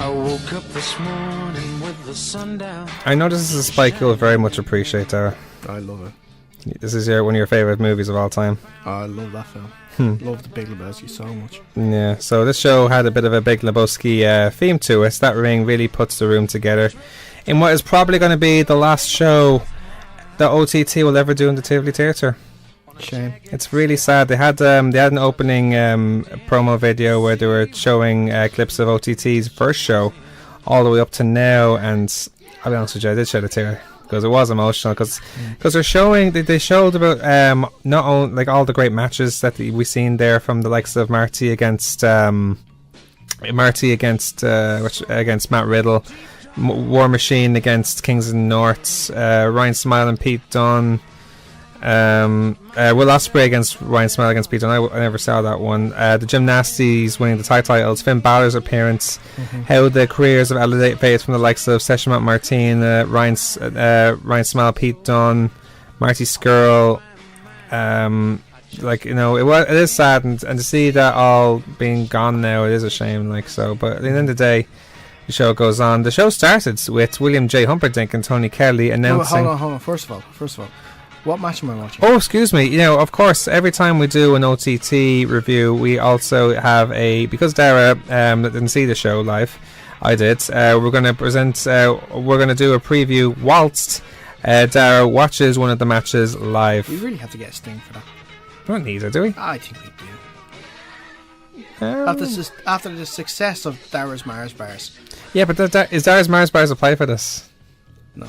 I woke up this morning with the sun down. I know this is a spike you'll very much appreciate, Daragh. I love it. This is one of your favourite movies of all time. I love that film. Love the Big Lebowski so much. Yeah, so this show had a bit of a Big Lebowski theme to it. That ring really puts the room together in what is probably going to be the last show that OTT will ever do in the Tivoli Theatre. Shame. It's really sad. They had an opening promo video where they were showing clips of OTT's first show all the way up to now, and I'll be honest with you, I did shed a tear because it was emotional because they're showing they showed about not only like all the great matches that we've seen there from the likes of Marty against Matt Riddle, War Machine against Kings of the North, Ryan Smile and Pete Dunne. Will Ospreay against Ryan Smile against Pete Dunne. I never saw that one. The Gymnasties winning the tag titles, Finn Balor's appearance, how the careers of elevated from the likes of Session Matt Martin, Ryan Smile, Pete Dunne, Marty Scurll. It is sad, and to see that all being gone now, it is a shame. But at the end of the day, the show goes on. The show started with William J. Humperdinck and Tony Kelly announcing. Hold on. First of all, what match am I watching? Oh, excuse me. Of course, every time we do an OTT review, we also have because Daragh didn't see the show live, I did. We're going to present. We're going to do a preview whilst Daragh watches one of the matches live. We really have to get a sting for that. We don't need it, do we? I think we do. After the success of Daragh Maher's bars. Yeah, but is Daragh Maher's bars apply for this? No.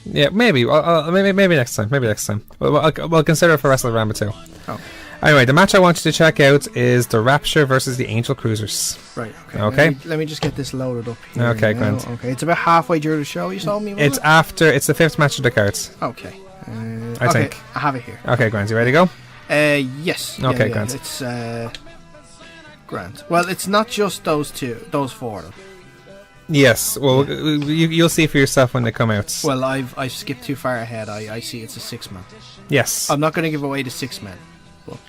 Yeah, maybe. Maybe next time. We'll consider it for Wrestle Rambo 2. Oh. Anyway, the match I want you to check out is the Rapture versus the Angel Cruisers. Right. Okay. Let me just get this loaded up here. Okay, grand. Okay, it's about halfway through the show. You told me. It's the fifth match of the cards. Okay. I think I have it here. Okay, grand. You ready to go? Yes. Okay, grand. It's grand. Well, it's not just those four. Though. Yes. Well, you'll see for yourself when they come out. Well, I've skipped too far ahead. I see it's a 6-man. Yes. I'm not going to give away the 6-man.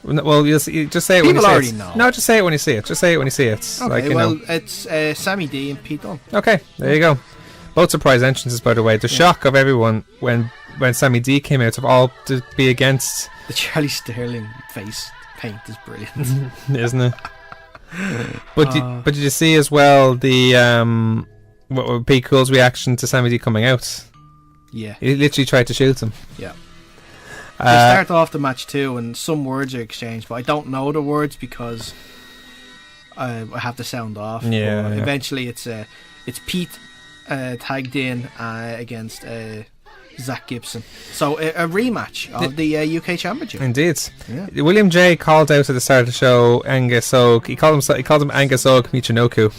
Well, you'll see, just say it when you see it. People already know. No, just say it when you see it. Just say it when you see it. Okay, it's Sammy D and Pete Dunne. Okay, there you go. Both surprise entrances, by the way. The shock of everyone when Sammy D came out of all to be against... The Charlie Sterling face paint is brilliant. Isn't it? But did you see as well the Pete Cool's reaction to Sammy D coming out? Yeah. He literally tried to shoot him. Yeah. They start off the match too, and some words are exchanged, but I don't know the words because I have the sound off. Yeah. Eventually, it's Pete tagged in against Zach Gibson. So a rematch of the UK Championship. Indeed. Yeah. William J called out at the start of the show Angus Og. He called him Angus Og Michinoku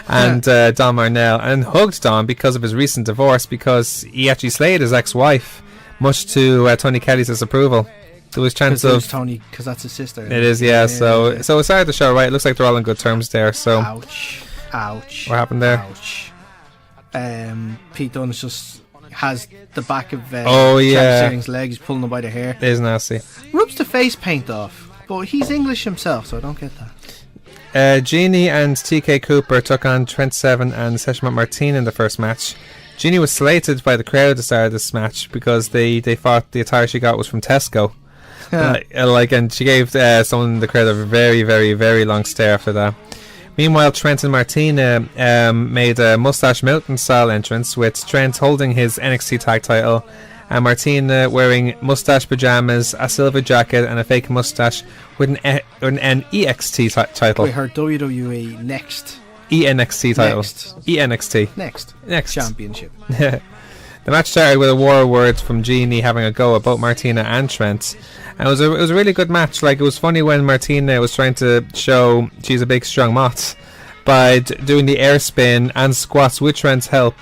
and Don Marnell, and hugged Don because of his recent divorce, because he actually slayed his ex-wife, much to Tony Kelly's disapproval. There was chance of Tony, because that's his sister. It is, yeah. So it started the show right. It looks like they're all in good terms there. So ouch. What happened there? Ouch. Pete Dunne just has the back of Sterling's legs, pulling him by the hair. It is nasty. Rips the face paint off, but he's English himself, so I don't get that. Genie and TK Cooper took on Trent Seven and Session Matt Martin in the first match. Genie was slated by the crowd at the start of this match because they thought the attire she got was from Tesco. And she gave someone in the crowd a very, very, very long stare after that. Meanwhile, Trent and Martina made a Mustache Mountain style entrance, with Trent holding his NXT tag title and Martina wearing mustache pajamas, a silver jacket and a fake mustache with an EXT title. We heard WWE next. ENXT title. ENXT. Next championship. The match started with a war of words from Genie having a go at both Martina and Trent. And it was a really good match. It was funny when Martina was trying to show she's a big strong moth by doing the air spin and squats with Trent's help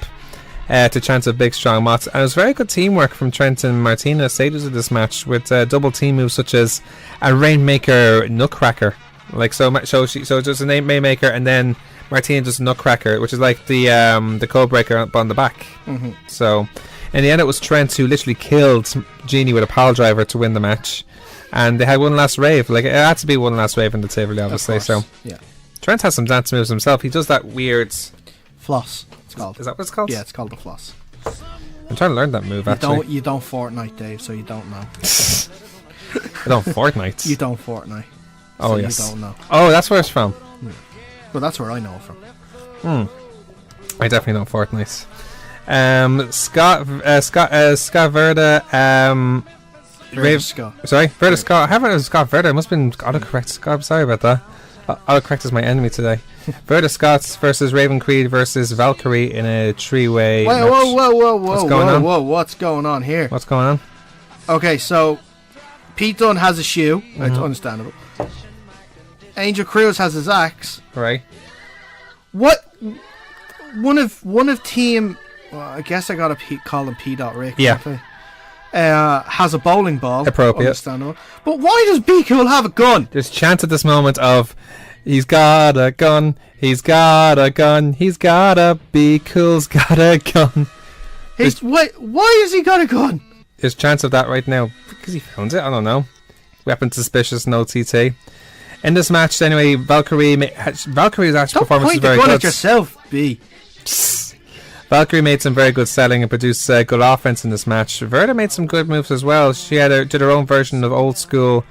to chance of big strong moth. And it was very good teamwork from Trent and Martina stages of this match, with double team moves such as a Rainmaker Nutcracker. So just a Rainmaker, and then Martina does a Nutcracker, which is like the code breaker up on the back. Mm-hmm. So in the end, it was Trent who literally killed Genie with a pile driver to win the match, and they had one last rave. It had to be one last rave in the Tivoli, obviously. So yeah, Trent has some dance moves himself. He does that weird Floss. It's called. Is that what it's called? Yeah, it's called the floss. I'm trying to learn that move, actually. You don't Fortnite, Dave, so you don't know. I don't Fortnite. You don't Fortnite. Oh, so yes. You don't know. Oh, that's where it's from. Well, that's where I know it from. I definitely know Fortnite. Scott Verda, Scott. Sorry, Verda Scott. I haven't heard of Scott Verda. It must have been autocorrect. Scott, I'm sorry about that. Autocorrect is my enemy today. Verda Scott versus Raven Creed versus Valkyrie in a three-way match. Whoa, What's going on? here? What's going on? Okay, so Pete Dunne has a shoe. It's understandable. Angel Cruz has his axe. Right. What? One of team. Well, I guess I gotta call him P. Rick. Yeah. Has a bowling ball. Appropriate. Understandable. But why does Be Cool have a gun? There's chance at this moment of he's got a gun, he's got a gun, he's gotta be cool's got a gun. Why has he got a gun? There's chance of that right now because he found it. I don't know. Weapon suspicious, no TT. In this match, anyway, Valkyrie's actual performance is very good. Don't point the gun at yourself, B. Valkyrie made some very good selling and produced good offense in this match. Verda made some good moves as well. She did her own version of old school,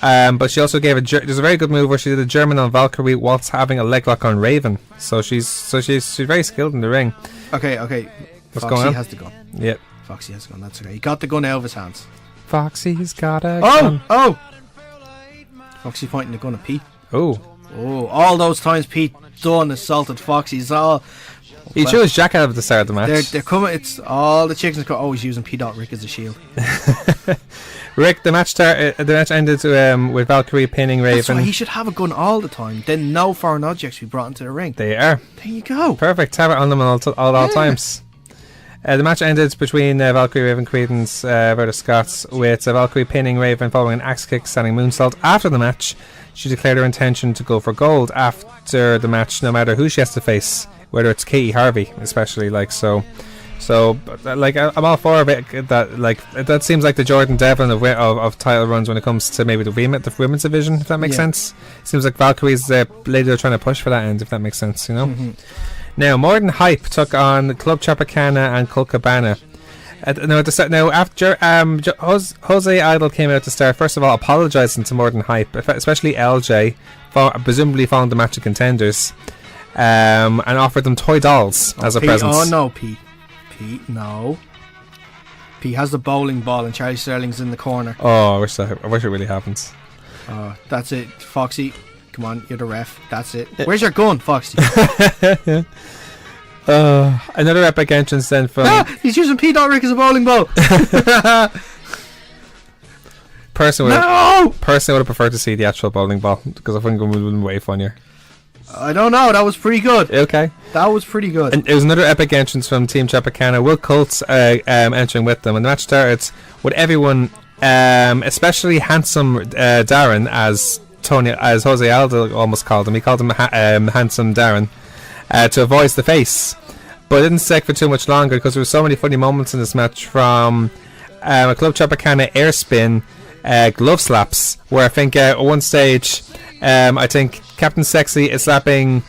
but she also gave there's a very good move where she did a German on Valkyrie whilst having a leg lock on Raven. So she's very skilled in the ring. Okay. What's Foxy going on? has the gun. Yep. Foxy has the gun. That's okay. He got the gun out of his hands. Foxy's got a gun. Oh! Foxy pointing the gun at Pete. Oh, all those times Pete Dunne assaulted Foxy. It's all. he threw his jacket out at the start of the match. They're coming. It's all the chickens are always using P. Rick as a shield. Rick, the match ended with Valkyrie pinning Raven. That's why he should have a gun all the time. Then no foreign objects be brought into the ring. They are. There you go. Perfect. Have it on them at all times. The match ended between Valkyrie, Raven Creed and Verda Scott, with Valkyrie pinning Raven following an axe kick, standing moonsault. After the match, she declared her intention to go for gold after the match, no matter who she has to face, whether it's Katie Harvey, especially I'm all for a bit that seems like the Jordan Devlin of title runs when it comes to maybe the women's division, if that makes sense. Seems like Valkyrie's the lady they're trying to push for that end, if that makes sense, you know. Now, More Than Hype took on Club Tropicana and Colt Cabana. After Jose Idol came out to start, first of all, apologising to More Than Hype, especially LJ, presumably found the match of contenders, and offered them toy dolls as a present. Oh no, Pete, no. Pete has the bowling ball and Charlie Sterling's in the corner. Oh, I wish it really happened. That's it, Foxy. Come on, you're the ref. That's it. Where's your gun, Foxy? Another epic entrance then from... he's using P. Rick as a bowling ball. Personally, I would have preferred to see the actual bowling ball because I think it would have been way funnier. I don't know. That was pretty good. Okay. That was pretty good. And it was another epic entrance from Team Tropicana. Will Colts entering with them. And the match started with everyone, especially handsome Darren, as Jose Aldo almost called him. He called him handsome Darren to voice the face. But it didn't stick for too much longer because there were so many funny moments in this match, from a Club Tropicana air spin, glove slaps, where I think at one stage I think Captain Sexy is slapping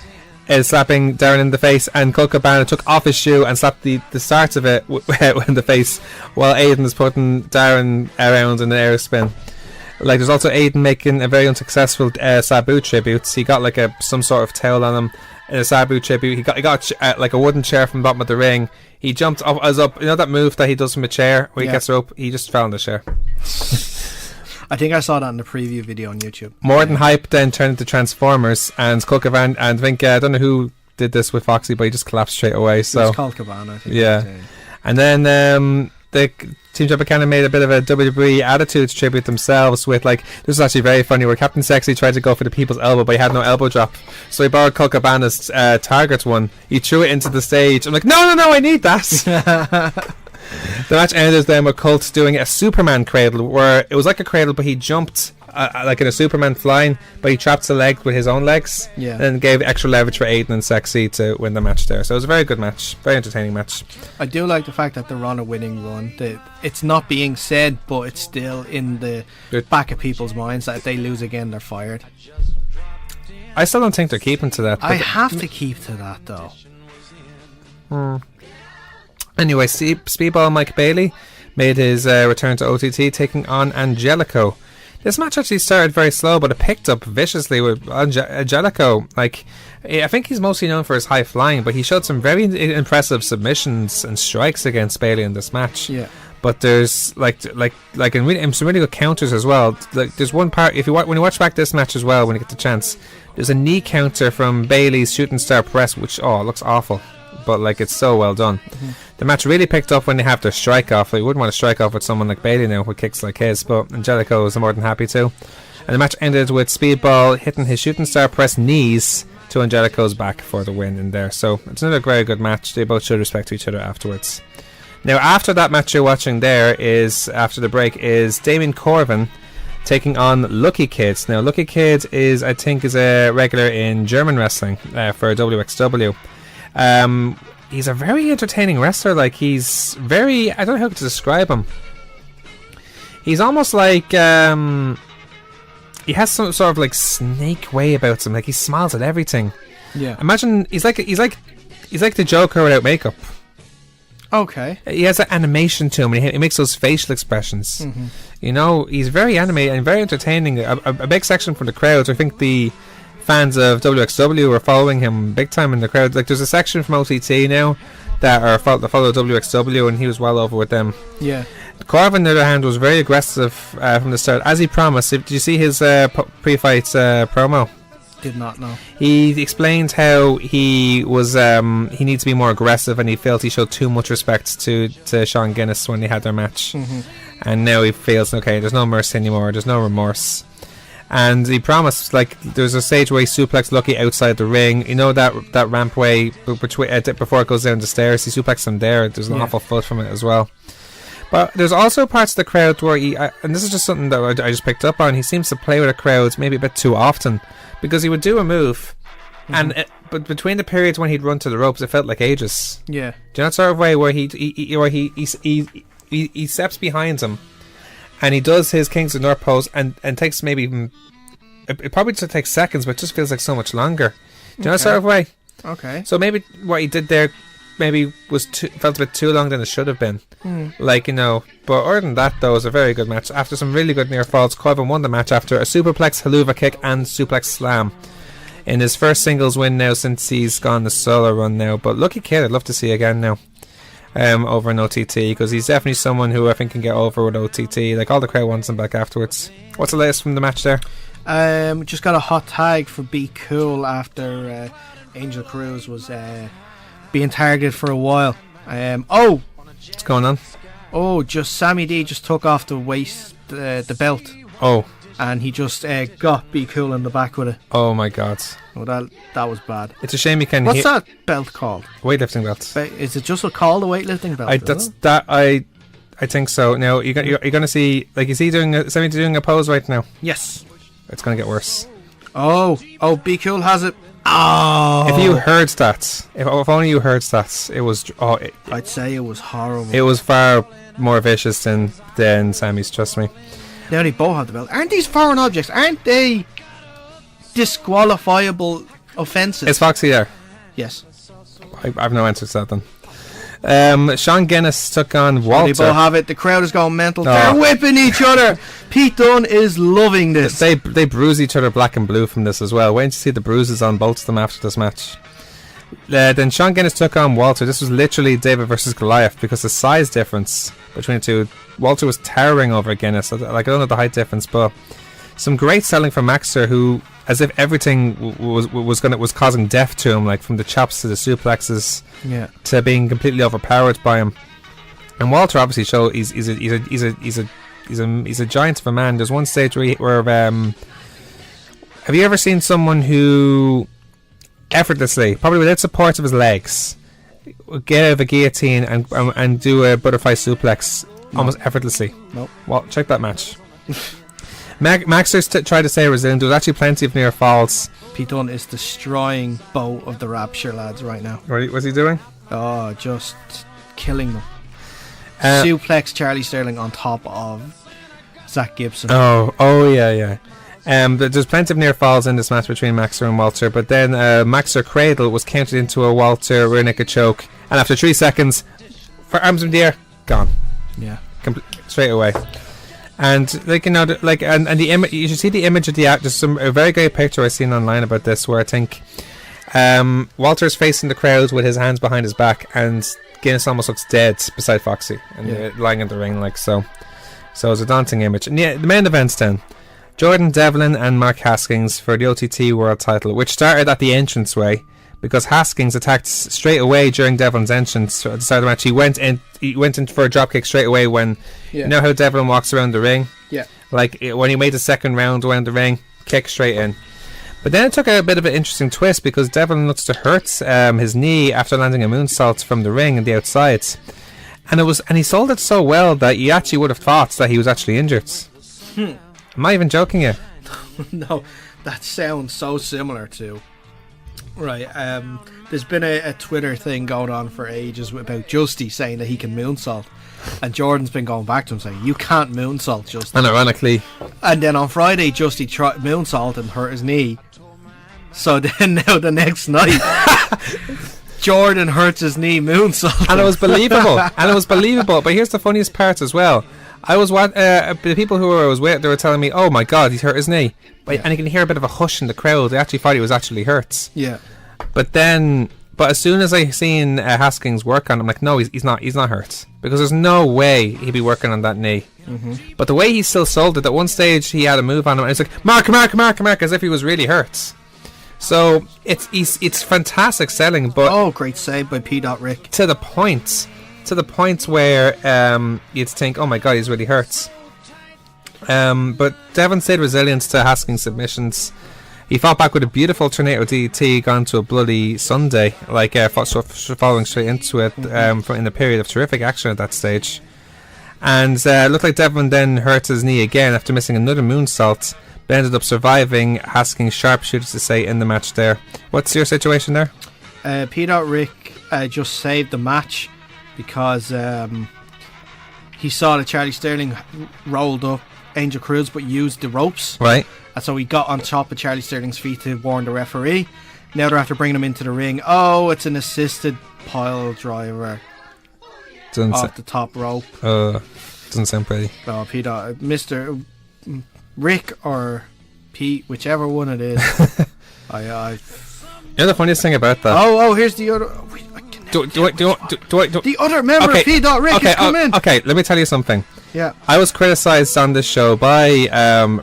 Darren in the face, and Colt Cabana took off his shoe and slapped the starts of it in the face, while Aiden is putting Darren around in an air spin. Like, there's also Aiden making a very unsuccessful Sabu tribute. He got like some sort of towel on him in a Sabu tribute. He got like a wooden chair from the bottom of the ring. He jumped up, you know that move that he does from a chair where he gets rope? He just fell in the chair. I think I saw that in the preview video on YouTube. More Than Hype then turned into Transformers, and Colt Cabana, and I think I don't know who did this with Foxy, but he just collapsed straight away. So it's Colt Cabana, I think. Yeah. And then the Team Tropicana made a bit of a WWE Attitudes tribute themselves with, like, this is actually very funny, where Captain Sexy tried to go for the people's elbow, but he had no elbow drop, so he borrowed Colt Cabana's Target one. He threw it into the stage. I'm like, no, I need that. The match ended then with Colt doing a Superman cradle, where it was like a cradle, but he jumped like in a Superman flying, but he trapped the leg with his own legs, and then gave extra leverage for Aiden and Sexy to win the match there. So it was a very good match, very entertaining match. I do like the fact that they're on a winning run. It's not being said, but it's still in the back of people's minds that if they lose again, they're fired. I still don't think they're keeping to that. I have to keep to that, though. Anyway, Speedball Mike Bailey made his return to OTT, taking on Angelico. This match actually started very slow, but it picked up viciously with Angelico. Like, I think he's mostly known for his high flying, but he showed some very impressive submissions and strikes against Bailey in this match. Yeah. But there's in some really good counters as well. Like, there's one part when you watch back this match as well, when you get the chance, there's a knee counter from Bailey's shooting star press, which looks awful, but like it's so well done. The match really picked up when they have their strike off. Like, you wouldn't want to strike off with someone like Bailey now with kicks like his, but Angelico was more than happy to. And the match ended with Speedball hitting his shooting star press knees to Angelico's back for the win in there. So it's another very good match. They both showed respect to each other afterwards. Now, after that match you're watching there after the break, is Damien Corvin taking on Lucky Kid. Now, Lucky Kid is a regular in German wrestling for WXW. He's a very entertaining wrestler. Like, he's very, I don't know how to describe him. He's almost like he has some sort of like snake way about him. Like, he smiles at everything. Yeah. Imagine he's like the Joker without makeup. Okay. He has an animation to him, and he makes those facial expressions. You know, he's very animated and very entertaining. A big section from the crowd, I think the fans of WXW are following him big time in the crowd. Like, there's a section from OTT now that follow WXW, and he was well over with them. Yeah. Corvin, on the other hand, was very aggressive from the start, as he promised. Did you see his pre-fight promo? Did not know. He explained how he was he needs to be more aggressive, and he felt he showed too much respect to Sean Guinness when they had their match. And now he feels, okay, there's no mercy anymore, there's no remorse. And he promised, like, there's a stage where he suplexed Lucky outside the ring. You know that rampway before it goes down the stairs, he suplexed him there. There's an awful foot from it as well. But there's also parts of the crowd where and this is just something that I just picked up on, he seems to play with the crowd maybe a bit too often, because he would do a move, but between the periods when he'd run to the ropes, it felt like ages. Yeah. Do you know that sort of way where he steps behind him, and he does his Kings of North pose, and takes maybe it probably just takes seconds, but it just feels like so much longer. Do you know that sort of way? Okay. So maybe what he did there maybe felt a bit too long than it should have been. Like, you know, but other than that, though, it was a very good match. After some really good near falls, Corvin won the match after a superplex, haluva kick, and suplex slam in his first singles win now since he's gone the solo run now. But Lucky Kid, I'd love to see again now over in OTT, because he's definitely someone who I think can get over with OTT. Like, all the crowd wants him back afterwards. What's the latest from the match there? Just got a hot tag for Be Cool after Angel Cruz was being targeted for a while. What's going on? Just Sammy D just took off the waist, the belt. And he just got Be Cool in the back with it. Oh my god. That was bad. It's a shame you can. What's that belt called? Weightlifting belt. Is it just called a weightlifting belt? I think so. Now you're gonna see, like, is he doing a pose right now? Yes. It's gonna get worse. Be Cool has it. If you heard that, if only you heard that, it was. I'd say it was horrible. It was far more vicious than Sammy's. Trust me. Now they both have the belt. Aren't these foreign objects? Aren't they disqualifiable offences? Is Foxy there? Yes. I have no answer to that then. Sean Guinness took on Walter. They both have it. The crowd is going mental. They're whipping each other. Pete Dunne is loving this. They bruise each other black and blue from this as well. Wait until you see the bruises on both of them after this match. Then Sean Guinness took on Walter. This was literally David versus Goliath, because the size difference between the two. Walter was towering over Guinness. Like, I don't know the height difference, but some great selling from Maxter, who, as if everything was causing death to him, like from the chops to the suplexes, to being completely overpowered by him. And Walter obviously showed he's a giant of a man. There's one stage where have you ever seen someone who effortlessly, probably without support of his legs, get out of a guillotine and do a butterfly suplex almost effortlessly? Nope. Well, check that match. Maxter tried to stay resilient. There was actually plenty of near falls. Pete Dunne is destroying both of the Rapture lads right now. What's he doing? Just killing them. Suplex Charlie Sterling on top of Zach Gibson. Yeah. There's plenty of near falls in this match between Maxter and Walter, but then Maxter Cradle was counted into a Walter rear naked choke, And after 3 seconds, for arms in the air, gone. Yeah. Straight away. And like, you know, like, and the image, you should see the image of the act. There's a very great picture I've seen online about this, where I think Walter's facing the crowd with his hands behind his back, and Guinness almost looks dead beside Foxy, and lying in the ring like so. So it's a daunting image. And yeah, the main events then: Jordan Devlin and Mark Haskins for the OTT World Title, which started at the entranceway because Haskins attacked straight away during Devlin's entrance at the start of the match. He went in for a dropkick straight away when you know how Devlin walks around the ring. Yeah. Like when he made the second round around the ring, kick straight in. But then it took a bit of an interesting twist because Devlin looks to hurt his knee after landing a moonsault from the ring and the outside, and he sold it so well that you actually would have thought that he was actually injured. Am I even joking here? No, that sounds so similar to. Right, there's been a Twitter thing going on for ages about Justy saying that he can moonsault, and Jordan's been going back to him saying, you can't moonsault, Justy. And ironically, and then on Friday Justy tried moonsault and hurt his knee, so then now the next night Jordan hurts his knee moonsault, and it was believable. But here's the funniest part as well. I was the people who I was with, they were telling me, "Oh my God, he's hurt his knee," and you can hear a bit of a hush in the crowd. They actually thought he was actually hurt. Yeah. But as soon as I seen Haskins work on him, I'm like, no, he's not hurt, because there's no way he'd be working on that knee. But the way he still sold it, at one stage he had a move on him, and it's like Mark, as if he was really hurt. So it's fantastic selling, but great save by P. Rick. To the point where you'd think, oh my God, he's really hurt. But Devon stayed resilient to Haskins' submissions. He fought back with a beautiful tornado DDT, gone to a bloody Sunday, following straight into it in a period of terrific action at that stage. And looked like Devon then hurt his knee again after missing another moonsault, but ended up surviving Haskins' sharpshooters to say in the match there. What's your situation there? P. Rick just saved the match because he saw that Charlie Sterling rolled up Angel Cruz but used the ropes. Right. And so he got on top of Charlie Sterling's feet to warn the referee. Now they're after bringing him into the ring. Oh, it's an assisted pile driver off the top rope. Doesn't sound pretty. No, Pete, Mr. Rick or Pete, whichever one it is. You know the funniest thing about that? Oh, here's the other. The other member of P. Rick has come in. Okay, let me tell you something. Yeah. I was criticised on this show by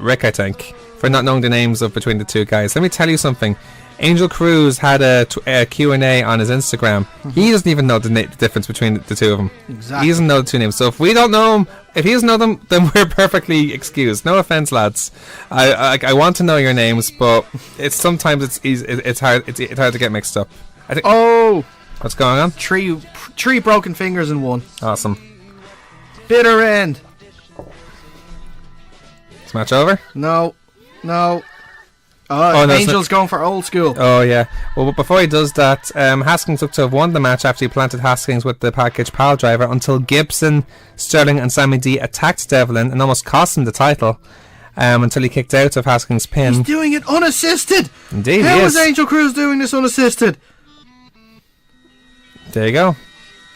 Rick, I think, for not knowing the names of between the two guys. Let me tell you something. Angel Cruz had a Q&A on his Instagram. He doesn't even know the difference between the two of them. Exactly. He doesn't know the two names. So if we don't know them, if he doesn't know them, then we're perfectly excused. No offense, lads. I want to know your names, but it's hard to get mixed up. What's going on? Three broken fingers in one. Awesome. Bitter end. Is match over? No. No, Angel's going for old school. Oh yeah. Well, but before he does that, Haskins looked to have won the match after he planted Haskins with the package pile driver until Gibson, Sterling and Sammy D attacked Devlin and almost cost him the title until he kicked out of Haskins' pin. He's doing it unassisted. Indeed, How is Angel Cruz doing this unassisted? There you go.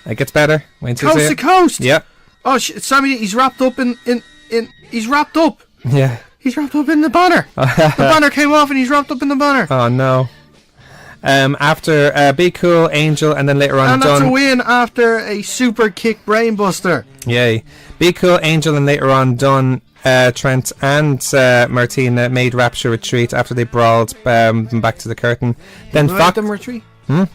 It gets better. Coast to coast. Yeah. Oh, Sammy, he's wrapped up in he's wrapped up. Yeah. He's wrapped up in the banner. The banner came off and he's wrapped up in the banner. Oh no. After Be Cool, Angel, and then later on and that's a win after a super kick brainbuster. Yay. Be Cool, Angel, and later on Dunn, Trent and Martina made Rapture retreat after they brawled back to the curtain. Then Who made them retreat?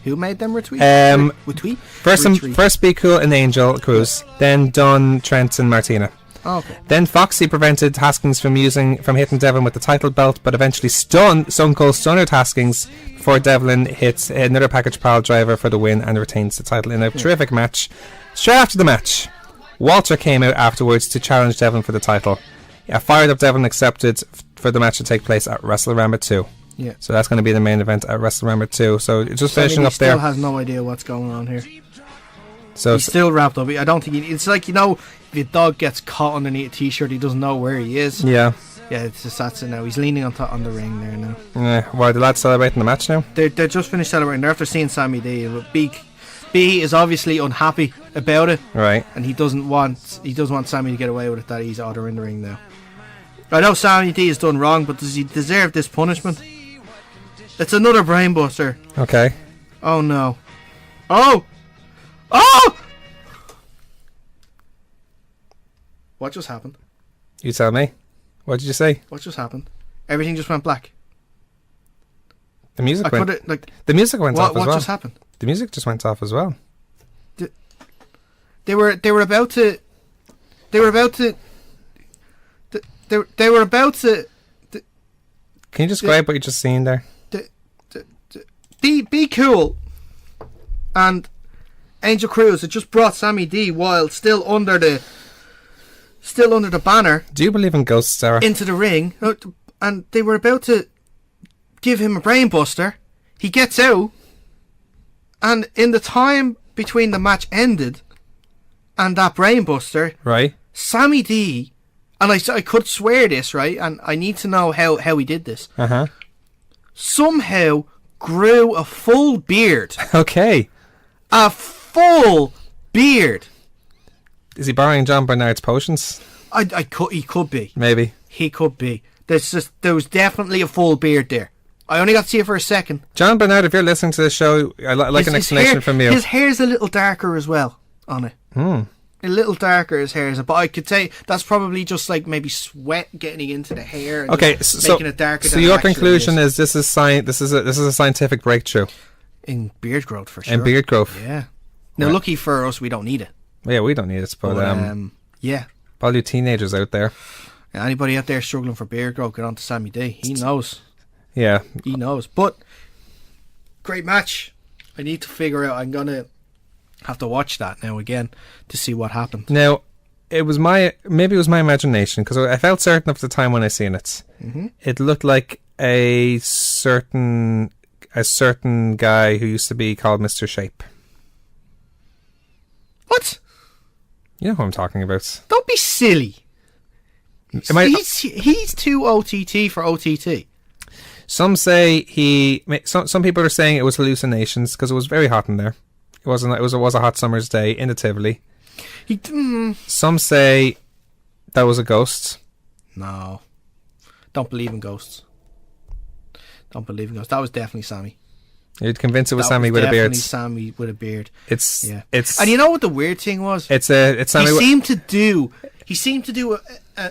Who made them retreat? First Be Cool and Angel Cruz, then Dunn, Trent, and Martina. Oh, okay. Then Foxy prevented Haskins from hitting Devlin with the title belt, but eventually Stone Cold Stunnered Haskins before Devlin hits another package pile driver for the win and retains the title in a terrific match. Straight after the match, Walter came out afterwards to challenge Devlin for the title. Fired up Devlin accepted for the match to take place at WrestleMania 2. Yeah. So that's going to be the main event at WrestleMania 2. So just finishing up there. He still has no idea what's going on here. So he's still wrapped up. I don't think it's like, if your dog gets caught underneath a t-shirt, he doesn't know where he is. Yeah. Yeah, it's just that's it now. He's leaning on the ring there now. Yeah. Why are the lads celebrating the match now? They're just finished celebrating. They're after seeing Sammy D. B is obviously unhappy about it. Right. And he doesn't want Sammy to get away with it, that he's out in the ring now. I know Sammy D has done wrong, but does he deserve this punishment? It's another brainbuster. Okay. Oh no. Oh! Oh! What just happened? You tell me. What did you say? What just happened? Everything just went black. The music went off as well. What just happened? The music just went off as well. They were about to. Can you describe what you just seen there? Be Cool and Angel Cruz had just brought Sammy D while still under the banner. Do you believe in ghosts, Sarah? Into the ring, and they were about to give him a brainbuster. He gets out, and in the time between the match ended and that brainbuster, right? Sammy D, and I could swear this, right? And I need to know how he did this. Somehow grew a full beard. Okay. A full beard. Is he borrowing John Bernard's potions? He could be. Maybe. He could be. There was definitely a full beard there. I only got to see it for a second. John Bernard, if you're listening to this show, I'd like an explanation from you. His hair's a little darker as well on it. A little darker his hair is, but I could say that's probably just like maybe sweat getting into the hair. And making it darker. So your conclusion is this is a scientific breakthrough in beard growth for sure. In beard growth, yeah. Now, lucky for us, we don't need it. Yeah, we don't need it, but yeah. All you teenagers out there, anybody out there struggling for beard growth, get on to Sammy D. He knows. Yeah, he knows. But great match. I need to figure out. I'm gonna have to watch that now again to see what happened. Now, maybe it was my imagination, because I felt certain of the time when I seen it. It looked like a certain guy who used to be called Mr. Shape. What? You know who I'm talking about. Don't be silly. He's too OTT for OTT. Some say some people are saying it was hallucinations because it was very hot in there. It was a hot summer's day in the Tivoli. Some say that was a ghost. No, don't believe in ghosts. That was definitely Sammy. You'd convince it was Sammy with a beard. Definitely Sammy with a beard. It's and you know what the weird thing was? It's Sammy. He seemed to do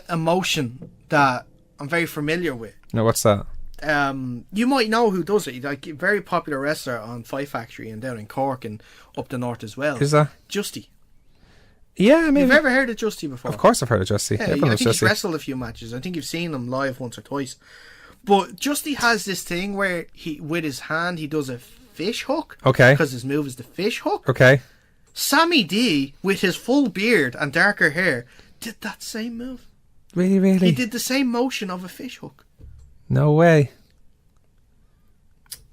a motion that I'm very familiar with. No, what's that? You might know who does it. Like, a very popular wrestler on Fight Factory and down in Cork and up the north as well. Who's that? Justy. Yeah, maybe. You've ever heard of Justy before? Of course I've heard of Justy. Yeah, I think he's wrestled a few matches. I think you've seen him live once or twice. But Justy has this thing where with his hand he does a fish hook. Okay. Because his move is the fish hook. Okay. Sammy D, with his full beard and darker hair, did that same move. Really? He did the same motion of a fish hook. No way.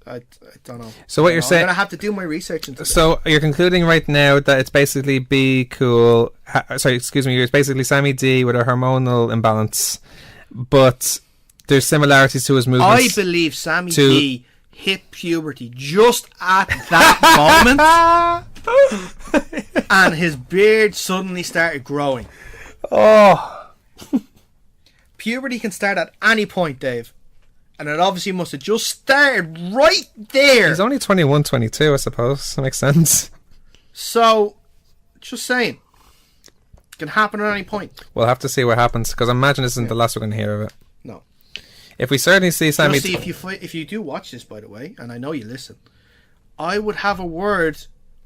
I don't know. So what you're saying? I'm gonna have to do my research into this. So you're concluding right now that it's basically Be Cool. It's basically Sammy D with a hormonal imbalance, but there's similarities to his movements. I believe Sammy D hit puberty just at that moment, and his beard suddenly started growing. Oh. Puberty can start at any point, Dave. And it obviously must have just started right there. He's only 21, 22, I suppose. That makes sense. So, just saying. It can happen at any point. We'll have to see what happens, because I imagine this isn't the last we're going to hear of it. No. If we certainly see Sammy... if you do watch this, by the way, and I know you listen, I would have a word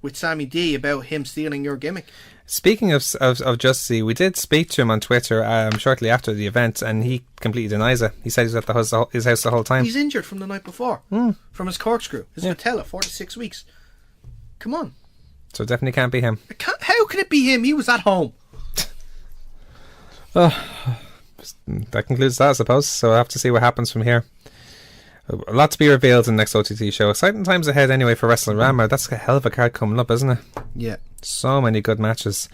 with Sammy D about him stealing your gimmick. Speaking of Justy, we did speak to him on Twitter shortly after the event, and he completely denies it. He said he was at his house the whole time. He's injured from the night before, from his corkscrew, his patella, 4 to 6 weeks. Come on. So it definitely can't be him. How can it be him? He was at home. That concludes that, I suppose. So I have to see what happens from here. A lot to be revealed in the next OTT show. Exciting times ahead anyway for WrestleRama. That's a hell of a card coming up, isn't it? Yeah. So many good matches.